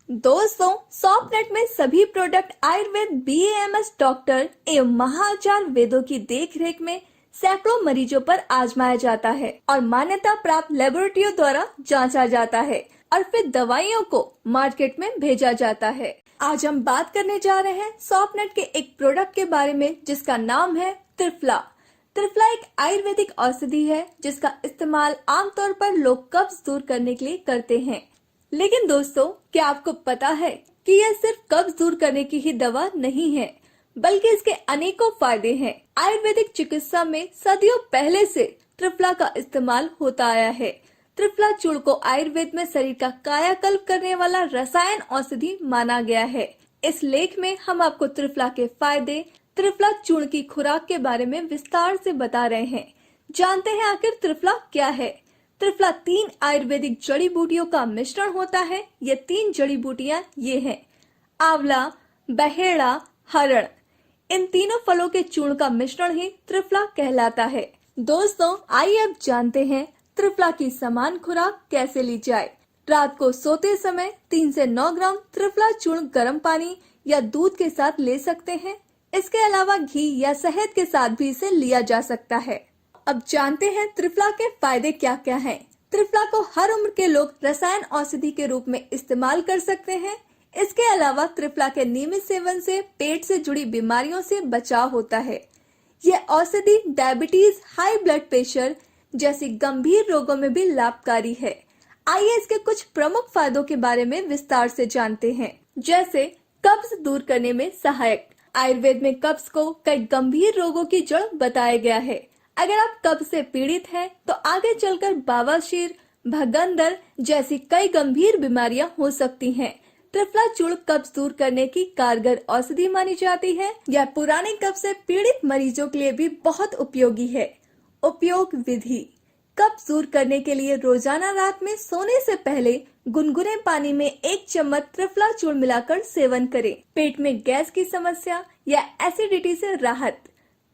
दोस्तों, सॉफ्टनेट में सभी प्रोडक्ट आयुर्वेद बीएएमएस डॉक्टर एवं महाचार्य वेदों की देखरेख में सैकड़ों मरीजों पर आजमाया जाता है और मान्यता प्राप्त लेबोरेटरियों द्वारा जांचा जाता है और फिर दवाइयों को मार्केट में भेजा जाता है। आज हम बात करने जा रहे हैं सॉफ्टनेट के एक प्रोडक्ट के बारे में जिसका नाम है त्रिफला। त्रिफला एक आयुर्वेदिक औषधि है जिसका इस्तेमाल आमतौर पर लोग कब्ज दूर करने के लिए करते हैं। लेकिन दोस्तों, क्या आपको पता है कि यह सिर्फ कब्ज दूर करने की ही दवा नहीं है, बल्कि इसके अनेकों फायदे हैं। आयुर्वेदिक चिकित्सा में सदियों पहले से त्रिफला का इस्तेमाल होता आया है। त्रिफला चूर्ण को आयुर्वेद में शरीर का कायाकल्प करने वाला रसायन औषधि माना गया है। इस लेख में हम आपको त्रिफला के फायदे, त्रिफला चूर्ण की खुराक के बारे में विस्तार से बता रहे हैं। जानते हैं आखिर त्रिफला क्या है। त्रिफला 3 आयुर्वेदिक जड़ी बूटियों का मिश्रण होता है। ये 3 जड़ी बूटियां ये हैं: आंवला, बहेड़ा, हरण। इन तीनों फलों के चूर्ण का मिश्रण ही त्रिफला कहलाता है। दोस्तों, आइए अब जानते हैं त्रिफला की समान खुराक कैसे ली जाए। रात को सोते समय 3 से 9 ग्राम त्रिफला चूर्ण गर्म पानी या दूध के साथ ले सकते हैं। इसके अलावा घी या शहद के साथ भी इसे लिया जा सकता है। अब जानते हैं त्रिफला के फायदे क्या क्या हैं। त्रिफला को हर उम्र के लोग रसायन औषधि के रूप में इस्तेमाल कर सकते हैं। इसके अलावा त्रिफला के नियमित सेवन से पेट से जुड़ी बीमारियों से बचाव होता है। यह औषधि डायबिटीज, हाई ब्लड प्रेशर जैसी गंभीर रोगों में भी लाभकारी है। आइए इसके कुछ प्रमुख फायदों के बारे में विस्तार से जानते हैं। जैसे कब्ज दूर करने में सहायक। आयुर्वेद में कब्ज को कई गंभीर रोगों की जड़ बताया गया है। अगर आप कब्ज से पीड़ित हैं, तो आगे चलकर बवासीर, भगंदर जैसी कई गंभीर बीमारियां हो सकती हैं। त्रिफला चूर्ण कब्ज दूर करने की कारगर औषधि मानी जाती है। यह पुराने कब्ज से पीड़ित मरीजों के लिए भी बहुत उपयोगी है। उपयोग विधि: कब्ज दूर करने के लिए रोजाना रात में सोने से पहले गुनगुने पानी में 1 चम्मच त्रिफला चूर्ण मिलाकर सेवन करें। पेट में गैस की समस्या या एसिडिटी से राहत।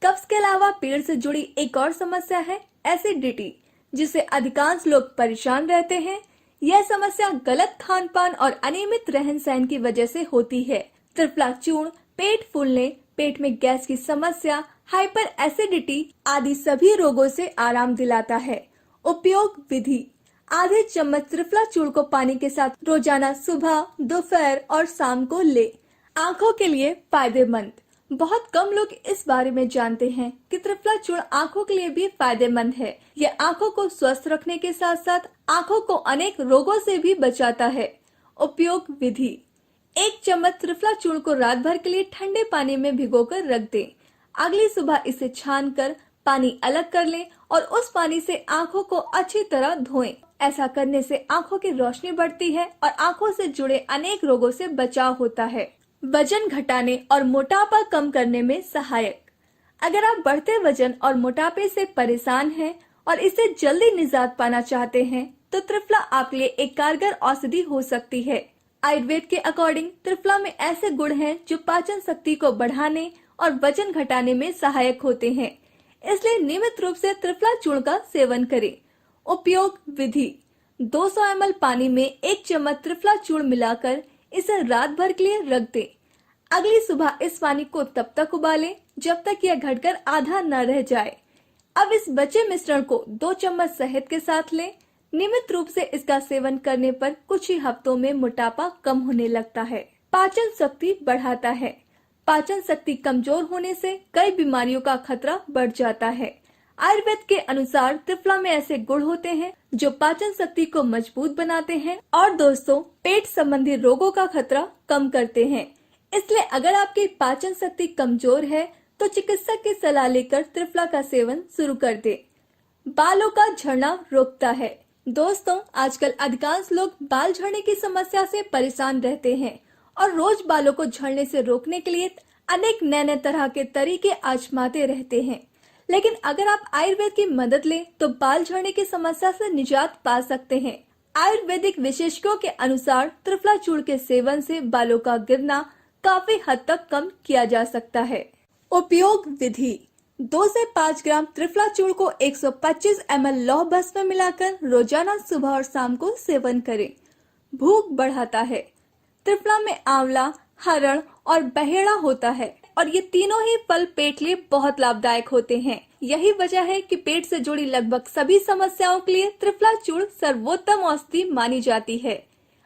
कब्ज के अलावा पेट से जुड़ी एक और समस्या है एसिडिटी, जिससे अधिकांश लोग परेशान रहते हैं। यह समस्या गलत खान पान और अनियमित रहन सहन की वजह से होती है। त्रिफला चूर्ण पेट फूलने, पेट में गैस की समस्या, हाइपर एसिडिटी आदि सभी रोगों से आराम दिलाता है। उपयोग विधि: आधे चम्मच त्रिफला चूर्ण को पानी के साथ रोजाना सुबह, दोपहर और शाम को ले। आंखों के लिए फायदेमंद। बहुत कम लोग इस बारे में जानते हैं कि त्रिफला चूर्ण आंखों के लिए भी फायदेमंद है। यह आंखों को स्वस्थ रखने के साथ साथ आंखों को अनेक रोगों से भी बचाता है। उपयोग विधि: 1 चम्मच त्रिफला चूर्ण को रात भर के लिए ठंडे पानी में भिगोकर रख दें। अगली सुबह इसे छानकर पानी अलग कर लें और उस पानी से आंखों को अच्छी तरह धोएं। ऐसा करने से आंखों की रोशनी बढ़ती है और आंखों से जुड़े अनेक रोगों से बचाव होता है। वजन घटाने और मोटापा कम करने में सहायक। अगर आप बढ़ते वजन और मोटापे से परेशान हैं और इससे जल्दी निजात पाना चाहते हैं, तो त्रिफला आपके लिए एक कारगर औषधि हो सकती है। आयुर्वेद के अकॉर्डिंग त्रिफला में ऐसे गुण हैं जो पाचन शक्ति को बढ़ाने और वजन घटाने में सहायक होते हैं। इसलिए नियमित रूप से त्रिफला चूर्ण का सेवन करें। उपयोग विधि: 200 ml पानी में 1 चम्मच त्रिफला चूर्ण मिलाकर इसे रात भर के लिए रख दें। अगली सुबह इस पानी को तब तक उबालें जब तक यह घटकर आधा न रह जाए। अब इस बचे मिश्रण को 2 चम्मच शहद के साथ लें। नियमित रूप से इसका सेवन करने पर कुछ ही हफ्तों में मोटापा कम होने लगता है। पाचन शक्ति बढ़ाता है। पाचन शक्ति कमजोर होने से कई बीमारियों का खतरा बढ़ जाता है। आयुर्वेद के अनुसार त्रिफला में ऐसे गुण होते हैं जो पाचन शक्ति को मजबूत बनाते हैं और दोस्तों, पेट संबंधी रोगों का खतरा कम करते हैं। इसलिए अगर आपकी पाचन शक्ति कमजोर है, तो चिकित्सक की सलाह लेकर त्रिफला का सेवन शुरू कर दे। बालों का झड़ना रोकता है। दोस्तों, आजकल अधिकांश लोग बाल झड़ने की समस्या से परेशान रहते हैं और रोज बालों को झड़ने से रोकने के लिए अनेक नए तरह के तरीके आजमाते रहते हैं। लेकिन अगर आप आयुर्वेद की मदद लें, तो बाल झड़ने की समस्या से निजात पा सकते हैं। आयुर्वेदिक विशेषज्ञों के अनुसार त्रिफला चूर्ण के सेवन से बालों का गिरना काफी हद तक कम किया जा सकता है। उपयोग विधि: 2 से 5 ग्राम त्रिफला चूर्ण को 125 ml लौह भस्म में मिलाकर रोजाना सुबह और शाम को सेवन करें। भूख बढ़ाता है। त्रिफला में आंवला, हरण और बहेड़ा होता है और ये तीनों ही फल पेट लिए बहुत लाभदायक होते हैं। यही वजह है कि पेट से जुड़ी लगभग सभी समस्याओं के लिए त्रिफला चूर्ण सर्वोत्तम औषधि मानी जाती है।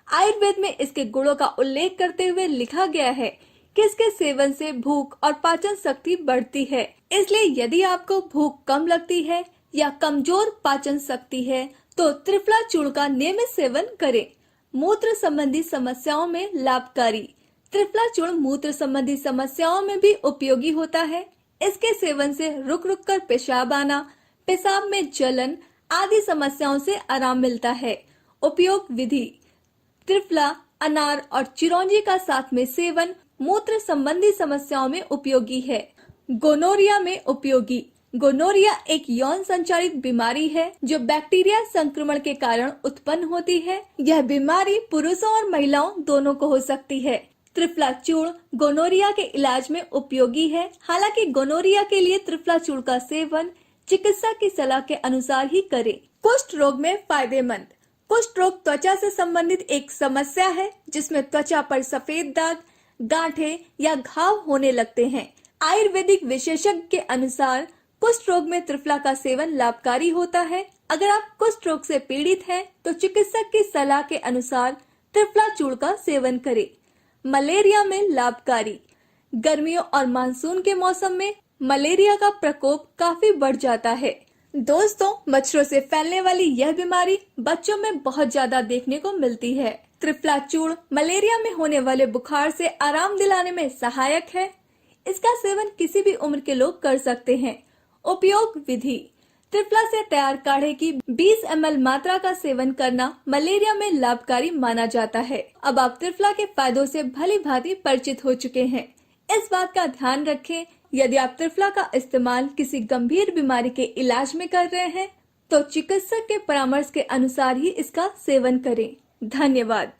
आयुर्वेद में इसके गुणों का उल्लेख करते हुए लिखा गया है कि इसके सेवन से भूख और पाचन शक्ति बढ़ती है। इसलिए यदि आपको भूख कम लगती है या कमजोर पाचन शक्ति है तो त्रिफला चूर्ण का नियमित सेवन करें। मूत्र संबंधी समस्याओं में लाभकारी। त्रिफला चूर्ण मूत्र संबंधी समस्याओं में भी उपयोगी होता है। इसके सेवन से रुक रुक कर पेशाब आना, पेशाब में जलन आदि समस्याओं से आराम मिलता है। उपयोग विधि: त्रिफला, अनार और चिरौंजी का साथ में सेवन मूत्र संबंधी समस्याओं में उपयोगी है। गोनोरिया में उपयोगी। गोनोरिया एक यौन संचारित बीमारी है जो बैक्टीरिया संक्रमण के कारण उत्पन्न होती है। यह बीमारी पुरुषों और महिलाओं दोनों को हो सकती है। त्रिफला चूर्ण गोनोरिया के इलाज में उपयोगी है। हालांकि गोनोरिया के लिए त्रिफला चूर्ण का सेवन चिकित्सक की सलाह के अनुसार ही करें। कुष्ठ रोग में फायदेमंद। कुष्ठ रोग त्वचा से संबंधित एक समस्या है जिसमें त्वचा पर सफेद दाग, गांठें या घाव होने लगते हैं। आयुर्वेदिक विशेषज्ञ के अनुसार कुष्ठ रोग में त्रिफला का सेवन लाभकारी होता है। अगर आप कुष्ठ रोग से पीड़ित हैं तो चिकित्सक की सलाह के अनुसार त्रिफला चूर्ण का सेवन करें। मलेरिया में लाभकारी। गर्मियों और मानसून के मौसम में मलेरिया का प्रकोप काफी बढ़ जाता है। दोस्तों, मच्छरों से फैलने वाली यह बीमारी बच्चों में बहुत ज्यादा देखने को मिलती है। त्रिफला चूर्ण मलेरिया में होने वाले बुखार से आराम दिलाने में सहायक है। इसका सेवन किसी भी उम्र के लोग कर सकते हैं। उपयोग विधि: त्रिफला से तैयार काढ़े की 20 ml मात्रा का सेवन करना मलेरिया में लाभकारी माना जाता है। अब आप त्रिफला के फायदों से भली भांति परिचित हो चुके हैं। इस बात का ध्यान रखें, यदि आप त्रिफला का इस्तेमाल किसी गंभीर बीमारी के इलाज में कर रहे हैं तो चिकित्सक के परामर्श के अनुसार ही इसका सेवन करें। धन्यवाद।